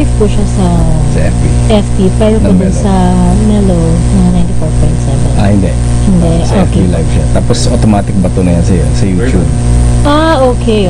live po siya sa FB, pero po dun sa Mellow na 94.7. Hindi. Hindi, Sa FB okay. live siya. Tapos automatic ba ito na yan sa YouTube? Okay.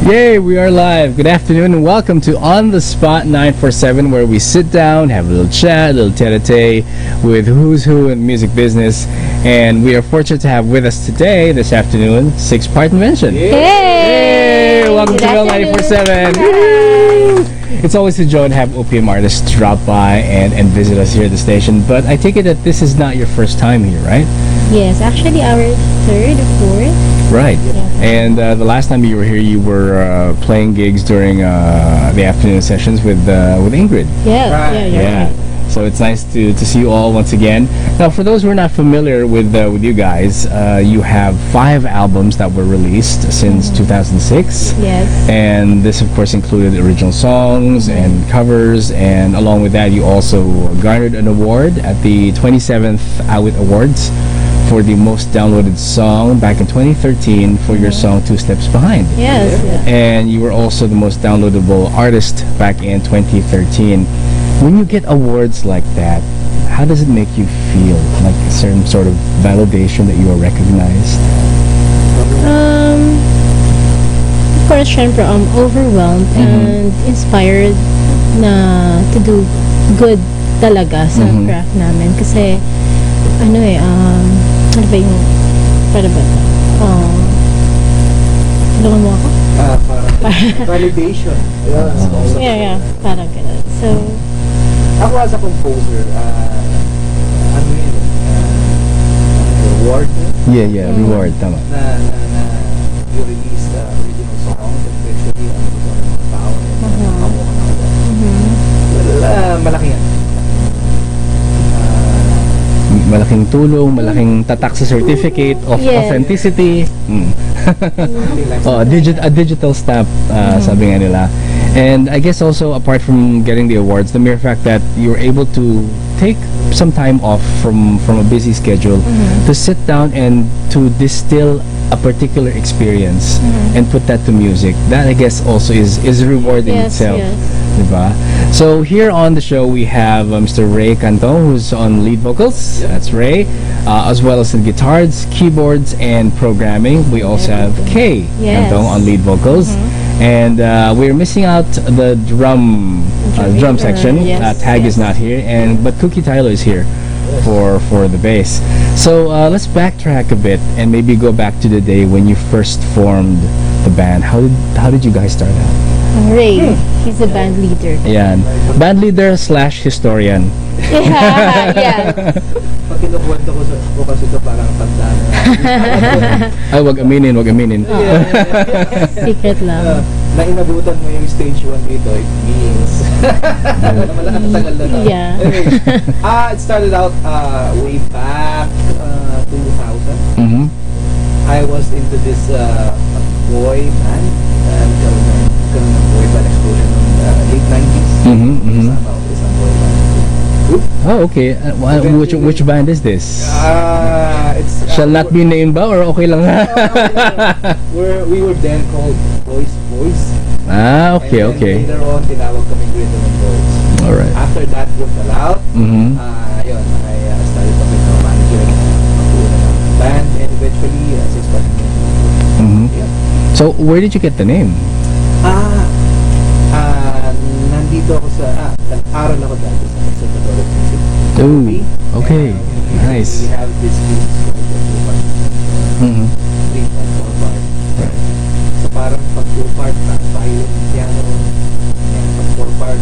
Yay, we are live. Good afternoon and welcome to On the Spot 947, where we sit down, have a little chat, a little tete-a-tete with who's who in music business. And we are fortunate to have with us today, this afternoon, Six-Part Invention. Hey! Welcome to Mel 947. Woo! It's always a joy to have OPM artists drop by and visit us here at the station. But I take it that this is not your first time here, right? Yes, actually our third or fourth. Right. Yeah. And the last time you were here, you were playing gigs during the afternoon sessions with Ingrid. Yeah. So it's nice to see you all once again. Now, for those who are not familiar with you guys, you have 5 albums that were released since 2006. Yes. And this, of course, included original songs and covers. And along with that, you also garnered an award at the 27th Awit Awards for the most downloaded song back in 2013 for your song Two Steps Behind. Yes. And you were also the most downloadable artist back in 2013. When you get awards like that, how does it make you feel? Like a certain sort of validation that you are recognized? Of course, syempre, overwhelmed and inspired na to do good talaga sa craft namin. Kasi, ano ba yung, para ba ito? Tulungan mo ako? Validation. Yeah, parang ganun. So, ako as a composer, ano yun, reward Yeah, reward, tama. na you release the original song and eventually gusto ng mga tao na kamuha ka na agad. Well, malaki yan. Malaking tulong, malaking tatak sa certificate of Yes. authenticity. A digital stamp, sabi nga nila. And I guess also, apart from getting the awards, the mere fact that you were able to take some time off from a busy schedule to sit down and to distill a particular experience and put that to music, that I guess also is rewarding itself. Diba? So here on the show we have Mr. Ray Canton, who's on lead vocals. That's Ray, as well as the guitars, keyboards, and programming. We also have Kay Canton on lead vocals, and we're missing out the drum section. Tag is not here, but Cookie Tyler is here for the bass. So let's backtrack a bit and maybe go back to the day when you first formed the band. How did you guys start out? Ray, he's the band leader. Yan. Band leader / historian. Yeah. Pag kinukwento ko kasi ito parang tanda na. Ay, wag aminin. Secret lang. Na inabutan mo yung stage 1 dito, it means tagal na. Yeah. Anyway, it started out way back 2000. I was into this boy band, nagkaroon ng boy band explosion ng late 90s. Kasama ako isang boy band group. Oh, okay. Which band is this? It's Shall not be named ba or okay lang? we were then called Boys. Okay. And then later on, tinawag kami Rhythm and Boys. Alright. After that group fell out, yun, I started to become a manager ng band, and eventually, Six-Part Invention. Yeah. So, where did you get the name? Nandito ako nag-aral ako dati sa Conservatory of Music. Okay. Nice. We have this piece called the 2-part. 3-part, 4-part. Right. So parang pag 2-part, violin, piano, and pag 4-part,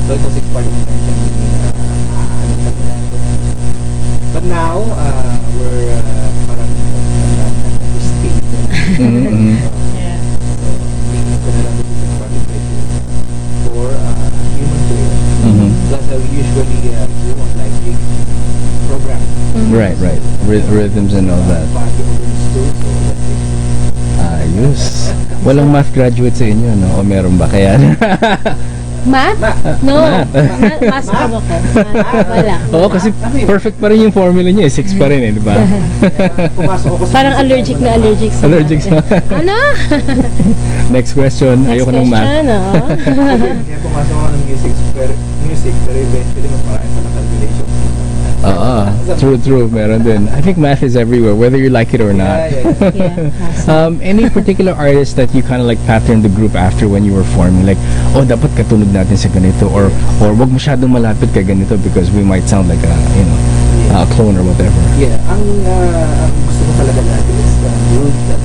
so ito 6-part Invention, but now, we're parang state. Yeah. So, meaning ko na lang ito 6-part Invention for human player. Plus, we usually do like big program. Right. Rhythms and all that. Party organs too, so that's it. Ayos. Walang math graduate sa inyo, no? O meron ba? Kaya Math? No. Math. Mas prom ako. Math, wala. Oo, kasi perfect pa rin yung formula niya, 6 pa rin eh, di ba? Pumasok ako sa Parang allergic sa Allergic math. sa- Ano? Next question, Next ayoko ng math. question, oh. Kaya pumasok ako ng music, pero eventually magparaan pa ng calculation. Oo, true, meron din. I think math is everywhere, whether you like it or not. Yeah, awesome. Any particular artist that you kind of like patterned the group after when you were forming? Like, oh, dapat katunog natin sa ganito, or wag masyadong malapit kay ganito because we might sound like a clone or whatever. Yeah, ang gusto ko talaga natin is a group that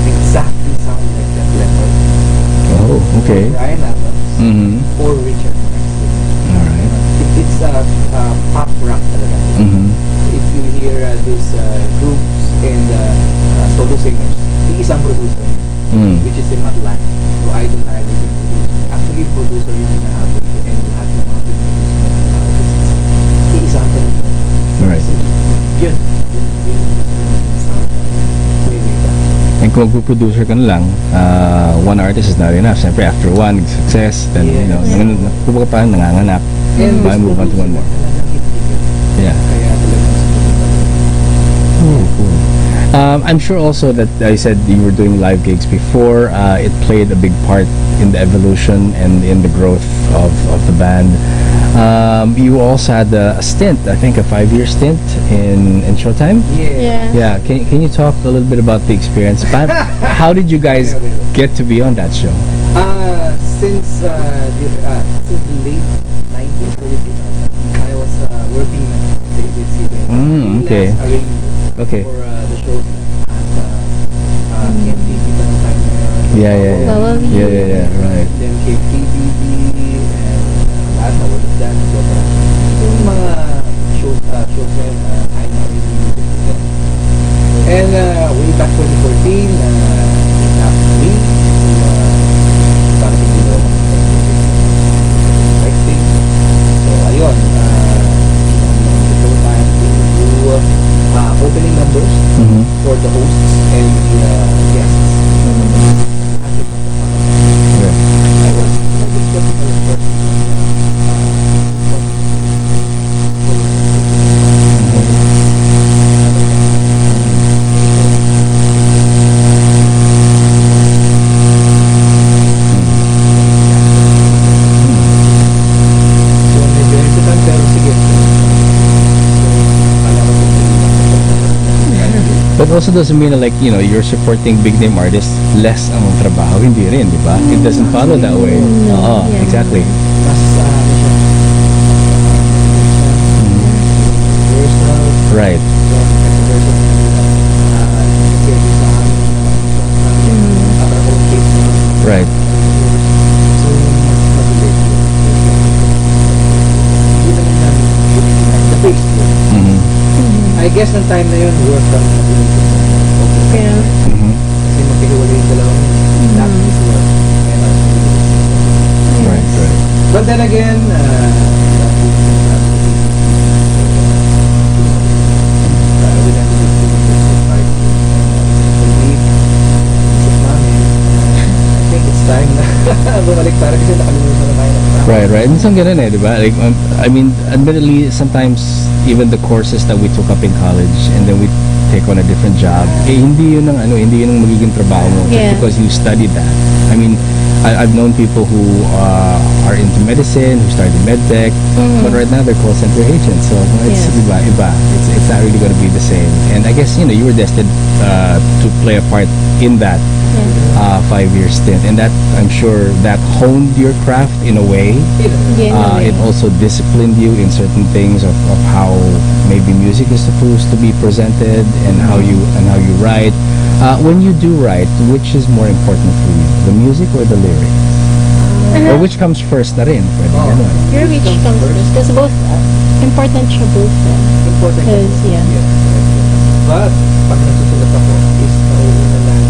exactly sound like that level. Oh, okay. Ryan Adams Mm-hmm. or Richard Maxwell. Alright. It's pop rock talaga. Mm-hmm. If you hear these groups and solo singers, isang producer, Mm. which is si Matt Lang. So I don't hire yung producer. Actually, producer yung nahabot ko and lahat ng mga producer isang talaga. Alright. Yun sound. Way back. And kung mag-producer ka na lang, one artist is not enough. Siyempre, after one, success, then, you know, kumbaga parang nanganganak. And Baka move on to one more. Yeah. Kaya talaga Cool. I'm sure also that I said you were doing live gigs before. It played a big part in the evolution and in the growth of the band. You also had a stint, I think a 5-year stint in Showtime. Yeah. Yeah, can you talk a little bit about the experience? But how did you guys get to be on that show? Since the late 90s, early 2000s, I was working at the ABC Okay. Okay. for the shows at KTV pa ng time na yun. Yeah, right. Then KTV and lahat na wala dyan. So yung mga shows na yun, I know really music to them. And way back 2014, it asked me to para sa video directing. So ayun, the showtime we do opening numbers Mm-hmm. for the hosts and the guests. Yeah. I was just for the first So medyo hesitant pero sige. So kala ko But also doesn't mean like, you know, you're supporting big name artists, less ang trabaho. Hindi rin, di ba? It doesn't follow that way. Oo, Yeah. exactly. mas personal. Right. Right. Mm-hmm. I guess ng time na yun, work from Yeah. Mm-hmm. kasi magkahiwalay yung dalawang that is work and Right, right. but then again I think it's time na bumalik para kasi nakalimutan na tayo ng tao. Right. Minsan ganun eh, di ba? Like, I mean, admittedly, sometimes even the courses that we took up in college and then we take on a different job, hindi yun ang magiging trabaho mo just Yeah. because you studied that. I mean, I've known people who are into medicine, who started medtech, but right now they're call center agents. So it's Yes. iba. It's not really going to be the same. And I guess, you know, you were destined to play a part in that 5-year stint, and that, I'm sure, that honed your craft in a way. Yeah. It also disciplined you in certain things of how maybe music is supposed to be presented and how you write. When you do write, which is more important for you, the music or the lyrics? Or which comes first na rin? Pwede ganun. Your reach comes first. Because both, important siya both. Important Because, yeah. But pag nagsusulat ako is nauuna lang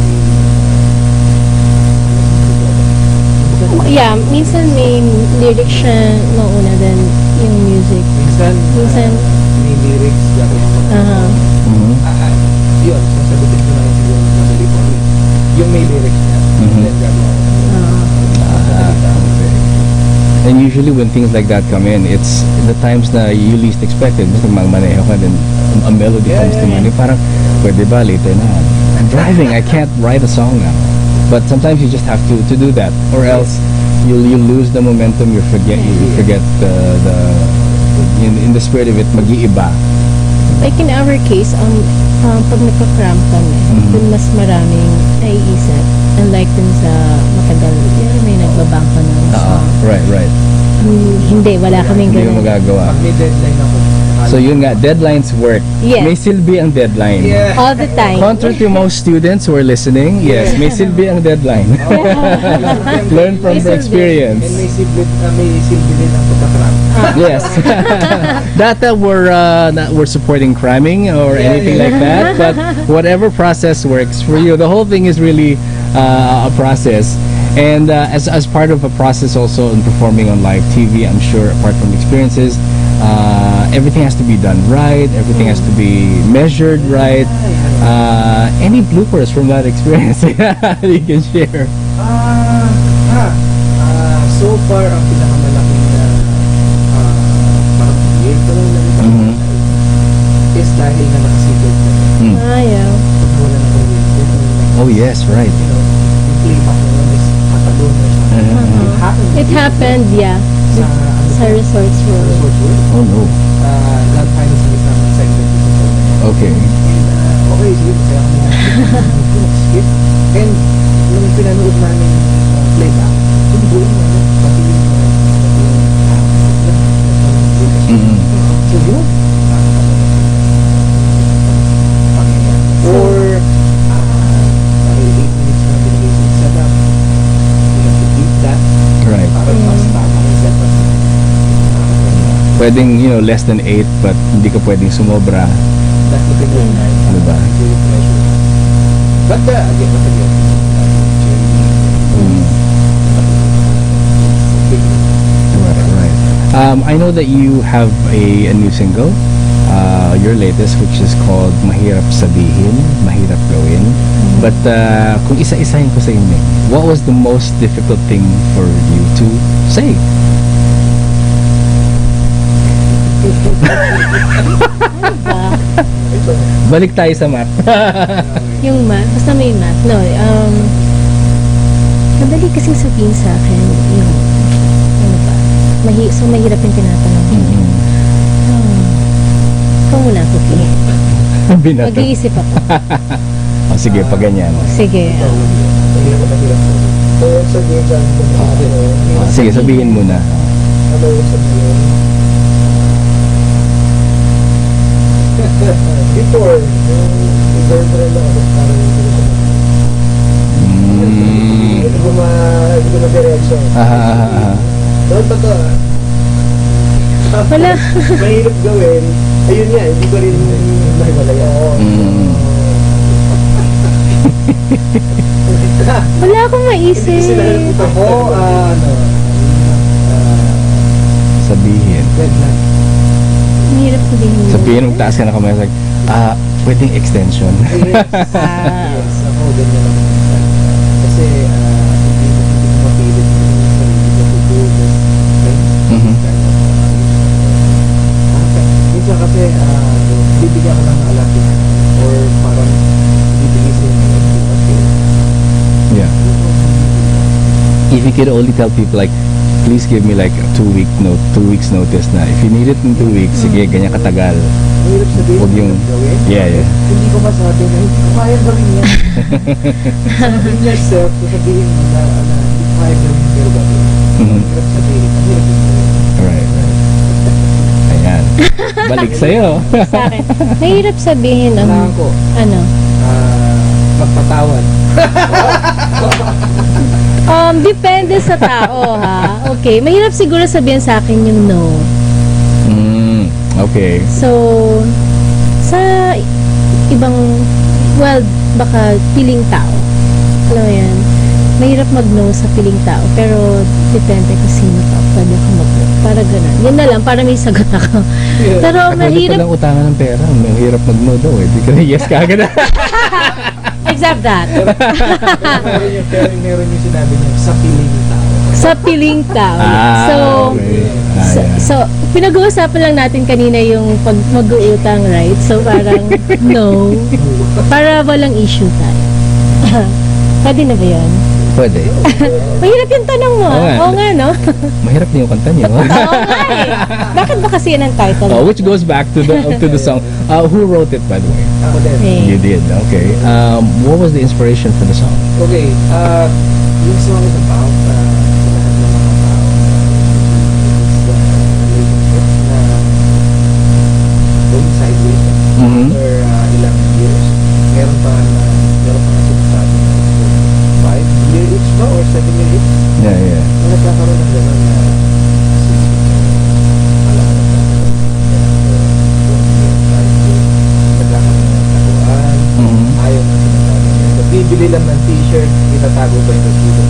Yeah, minsan may lyrics siya mauna than yung music. minsan may lyrics gagawin ako na Mhm. yun, sasagutin ko na yung siguro madali po yung may lyrics niya Mhm. then gagawin ako na Ah, usually when things like that come in, it's the times na you least expected. Basta magmaneho ka, then a melody comes to mind. Parang, pwede ba, later na. I'm driving, I can't write a song now. But sometimes you just have to do that, or else you'll lose the momentum. You forget the in the spirit of it, mag-iiba. Like in our case, pag nagka-cramp kami, dun mas maraming naiisip. Unlike dun sa matagal, may nagbabangka ng song. Right. Hindi, wala kaming Hindi mo ganun. magagawa. Pag may deadline ako. So yun nga, deadlines work. Yes. May silbi ang deadline. Yeah. All the time. Contrary to most students who are listening, yes, may silbi ang deadline. Learn from May the silbi. experience. And may silbi din ang pagkakrap. Yes. Not that we're supporting cramming or anything like that, but whatever process works for you. The whole thing is really a process. And as part of a process also in performing on live TV, I'm sure apart from experiences, everything has to be done right, everything has to be measured right. Any bloopers from that experience you can share? So far, ang pinakamalaking parang proyekto lang is dahil na nakasigod na Yeah. wala na proyekto. Oh yes, right. You know, yung playback na yun is katalon or something. It happened. It happened, yeah. Sa, Sa Resorts World. Resort World. Oh no. God finally sa gitna ng segment dito sa Okay. And okay, sige, masaya kami na skip. And nung pinanood namin playback, yung buong pati yung so yun, or 8 minutes na binigay yung setup, you have to beat that Right. para mas tama yung setup. Pwedeng, less than 8, but hindi ka pwedeng sumobra. That's the thing with mine. Diba? Pressure. But again, Right. I know that you have a new single, your latest, which is called Mahirap Sabihin, Mahirap Gawin. But kung isa-isahin ko sa inyo, what was the most difficult thing for you to say? Balik tayo sa math. Yung math, basta may math. No, madali kasing sabihin sa akin yung, ano ba, so mahirap yung tinatanong ko. Ikaw muna, Cookie. Binato. Mag-iisip ako. Oh, sige, pag ganyan. Sige. Sige, sabihin mo na. Before, yung girlfriend ako, parang hindi ko ma-diretso. Doon pa to Wala. Mahirap gawin. Ayun nga, hindi ko rin mahimalayan. Wala akong maisip. Ako, Sabihin. deadline. Mahirap sabihin mo. Sabihin, magtaas ka na kamay. Like, pwedeng extension. Yes, ako, ganyan ako. Kasi, hindi ko mapilit yung sarili ko to do this thing. Minsan kasi, bibigyan ka ng alapin or parang bibigyan sa inyo Yeah. If you could only tell people like, please give me like a 2 weeks notice na if you need it in 2 weeks, sige, ganyan katagal. mahirap sabihin, Huwag yung, gawin. yeah. Hindi ko masabi na hindi ko kaya gawin yan. Sabihin yourself, sabihin mo na hindi ko kaya gawin pero gawin. Mahirap sabihin, mahirap sabihin. Right. Ayan. Balik sa'yo. Sa akin. Mahirap sabihin ang, Kailangan ko, ano, magpatawad. depende sa tao, ha? Okay. Mahirap siguro sabihin sa akin yung no. Okay. So, sa ibang, well, baka piling tao. Alam mo yan, mahirap mag-no sa piling tao. Pero, depende kung sino ka. Pwede ka mag-no. Para ganun. Yan na lang, para may sagot ako. Pero, Pwede mahirap. palang utangan ng pera. Mahirap mag-no daw eh. Di ka na yes ka agad. Except that. Meron yung sinabi niya sa piling ng tao. Sa piling tao. So, okay. so, Yeah. so, pinag-uusapan lang natin kanina yung pag mag-uutang, right? So, parang, no. Para walang issue tayo. Pwede na ba yun? Pwede. Mahirap yung tanong mo. Oo nga. Oo nga, no? Mahirap din yung kanta niyo. Oo nga eh. Bakit ba kasi yan ang title? Which goes back to the song. Who wrote it, by the way? Ako din. Eh, You did. Okay. What was the inspiration for the song? Okay, yung song is about sa lahat ng mga tao na relationship na going sideways Mhm. after ilang years. Meron pa nga sinasabi na 5 year each ba or 7 year each Yeah, yeah. na nagkakaroon ng gano'n na alam mo nagkakaroon and after 1 year, 5 years nagkakaroon ng taguan. Mhm. Ayaw na sinasabi niya. Bibili lang ng t-shirt, itatago ba yung resibo?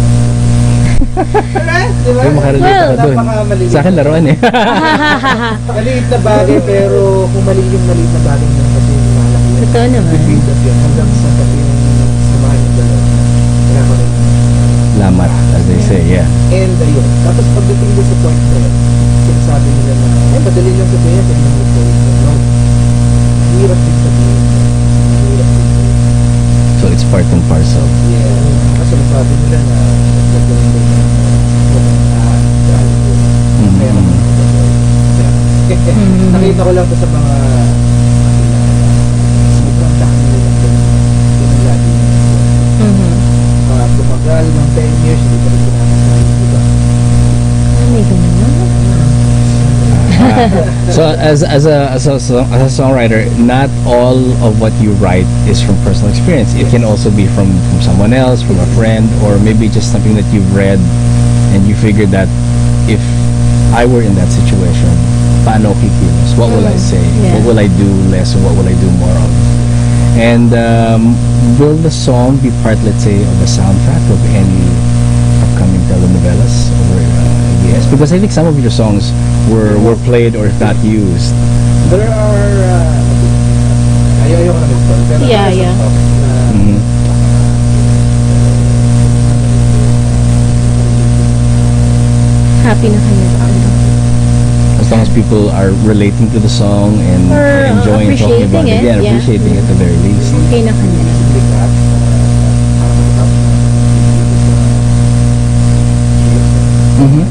Diba? Yung makarelate Well, ako dun. napakamaliit. Sa akin, laruan eh. Maliit na bagay, pero kung mali yung maliit na bagay na kasi malaki yan. Totoo naman. Build up yan hanggang sa pati yung samahan yung dalawa. Nagkakaroon. Lamat, as they say, yeah. And ayun. Tapos pagdating doon sa point na yun, sinasabi nila na, madali lang sabihin yan, ganyan yung point. No. Hirap din sabihin. Hirap din sabihin. So it's part and parcel. Yeah. Kasi sabi nila na nagkakaroon din ng dahil ko. Kaya Mhm. nakita ko lang to sa mga kakilala. Sobrang dami nilang ganun. Yun ang lagi nila. Mhm. Tumagal ng 10 years, hindi pa rin pinakasahin. Diba? May ganun na. So as a songwriter, not all of what you write is from personal experience. It can also be from someone else, from a friend, or maybe just something that you've read and you figured that if I were in that situation, paano kikilos? What will I say? Yeah. What will I do less, or what will I do more of? And will the song be part, let's say, of a soundtrack of any upcoming telenovelas or yes? Because I think some of your songs were played or if not used. There are, ayaw ko na mag-spell, pero Yeah, there are some yeah. songs na Mhm. Happy na kayo. As long as people are relating to the song and Or enjoying talking about appreciating it, it, yeah, yeah. appreciating it at the very least. Okay na kanya. sikat, parang matapos na Mhm.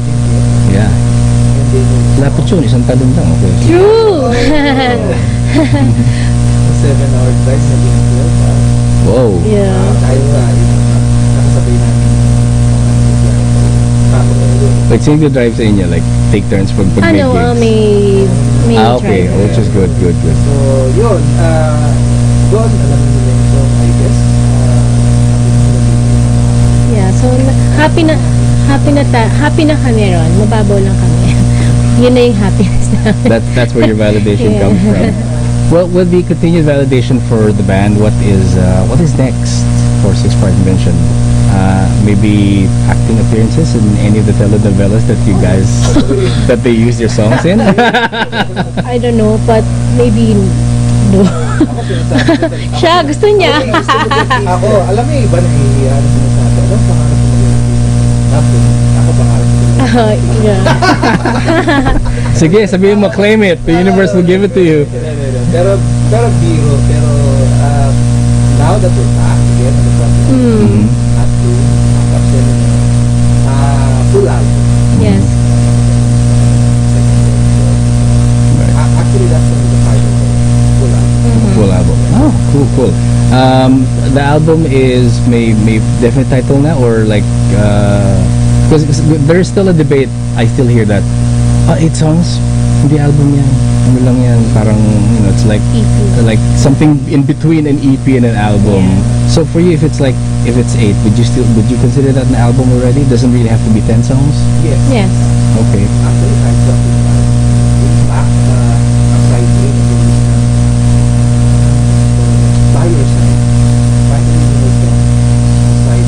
Yeah. Lapit yun, isang talon lang. Okay. True! 7-hour drive na din 12 hours. Wow. Yeah. Dahil sa nakasabay namin Wait, sino yung drive sa inyo? Like, take turns pag may Ano, gigs? may Okay, driver. which is good. So, yun. Doon, alam nila yung song, I guess. Yeah, so happy na kami ron. Mababaw lang kami. Yun na yung happiness namin. That's where your validation Yeah. comes from. Well, with the continued validation for the band, what is next for Six Part Invention? Maybe acting appearances in any of the telenovelas that you guys that they use your songs in. I don't know, but maybe no. Siya, gusto niya. Ako, alam mo yung iba na ano sinasabi. Anong pangarap mo yun? Tapos, ako pangarap ko yun. Yeah. Sige, sabihin mo, claim it. The universe will give it to you. Pero biro, pero now that we're back again, Mhm. at to full album. Yes. Actually, that's the title, full album. Full album. Oh, cool. The album is may definite title na or like because there's still a debate. I still hear that 8 songs, hindi album yan. Ano lang yan? Parang it's like EP. something in between an EP and an album. Yeah. So for you, if it's 8, would you consider that an album already? It doesn't really have to be 10 songs. Yes. Yes. Okay. Actually, I'm talking about back aside rin by your side. Finally, you make side 5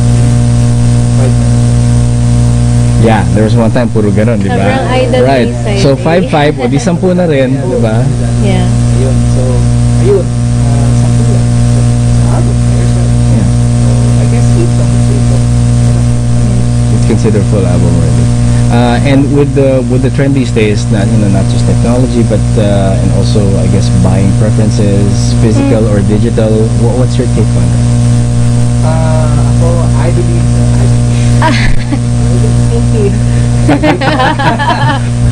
minutes. Yeah, there was one time puro ganun, di ba? Sobrang idol Right. ni Sai. So 5-5, o di 10 na rin, di ba? Yeah. Ayun. So, ayun. Something lang. Album by your side. Yeah. So, I guess 8 songs. It's consider full album already. And with the trend these days, not not just technology, but and also I guess buying preferences, physical or digital. What's your take on that? Ako, I believe Thank you.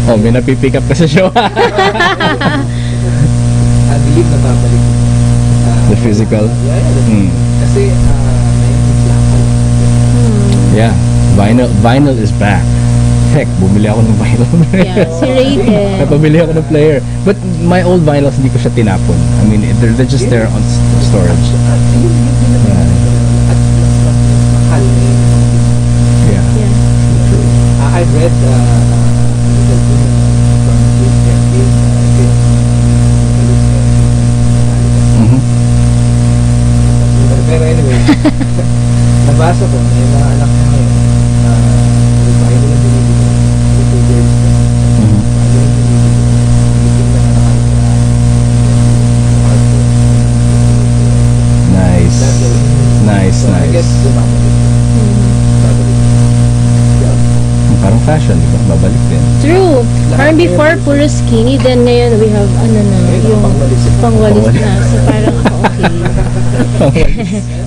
Oh, may napipick up ka sa show. I believe na babalik. The physical? Yeah. Kasi, naiinslapan. Yeah, vinyl is back. Heck, bumili ako ng vinyl. Yeah, si Raiden. Napabili ako ng player. But my old vinyls, hindi ko siya tinapon. I mean, they're just there on storage. At mas mahal na yun. Yeah. Yeah. I read a little bit from this campaign. Mhm. Pero anyway, nabasa ko, may mga anak ko ngayon, bago lang binibili, YouTubers, Mhm. bago lang binibili, tinitignan na nakakita, Nice. Nice, So I guess, nice. bumabalik. Babalik. Yeah. Parang fashion, di ba? Babalik din. True. Parang before, puro skinny. Then ngayon, we have, yung pangwalis na. So parang ako, okay.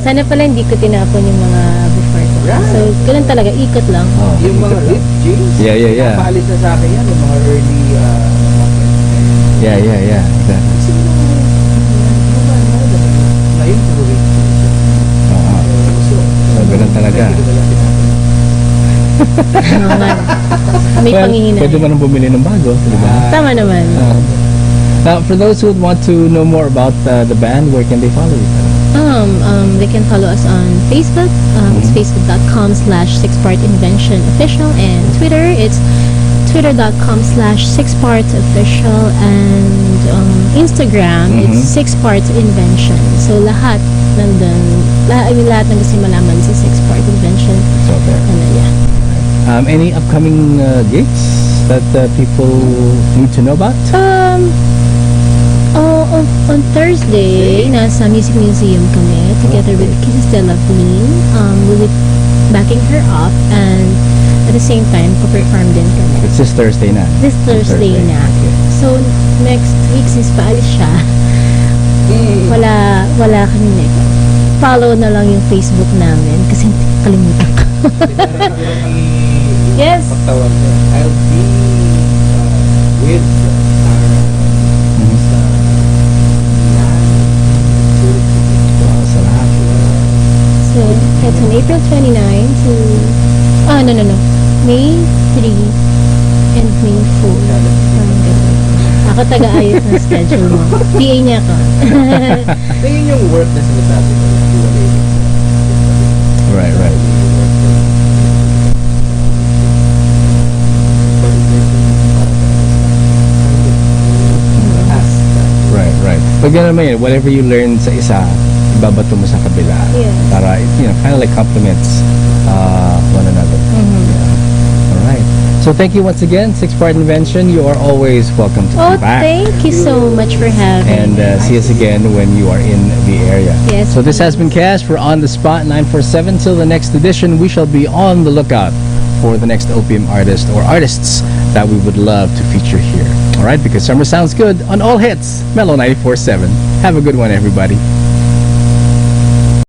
Sana pala hindi ko tinapon yung mga before ko. Yeah. So, ganun talaga. Ikot lang. Oh, Yung mga ripped jeans, Yeah, yeah, yeah. napaalis na sa akin yan, yung mga early, Yeah, exactly. ngayon, puro ripped jeans. Oo. So, ganun talaga. Hindi ko na lang tinapon. Oo nga. May panghihinay. Pwede mo nang bumili ng bago, di ba? Tama naman. Now, for those who would want to know more about the band, where can they follow you? They can follow us on Facebook. It's facebook.com/sixpart Invention official, and Twitter. It's twitter.com/sixpart official, and Instagram. It's sixpart Invention. So lahat nandun. Lahat ng gusto malaman sa sixpart Invention. It's out there. And then, yeah. Any upcoming gigs that people need to know about? On Thursday, nasa Music Museum kami together with Kisses de la Feline. We'll be backing her up, and at the same time, pa-perform din kami. It's this Thursday na. This Thursday na. Okay. So, next week, since paalis siya, wala kami next. Follow na lang yung Facebook namin kasi kalimutan ko. Yes. Pagtawag niya, I'll be with sa Wow, salamat. So, it's on April 29 to... no. May 3 and May 4. Parang ganun. Ako taga-ayos ng schedule mo. PA niya ako. So yun yung work na sinasabi ko. Right. Right. Pag yan naman yun, whatever you learn sa isa, ibabato mo sa kabila. Yes. Para, kind of like complements one another. Yeah. Alright. So thank you once again, Sixpart Invention. You are always welcome to Oh, come back. thank you so much for having And me. see us again when you are in the area. Yes, So this has please. been Cash for On The Spot 947. Till the next edition, we shall be on the lookout for the next OPM artist or artists that we would love to feature here. Alright, because summer sounds good on all hits. Mellow 94.7. Have a good one, everybody.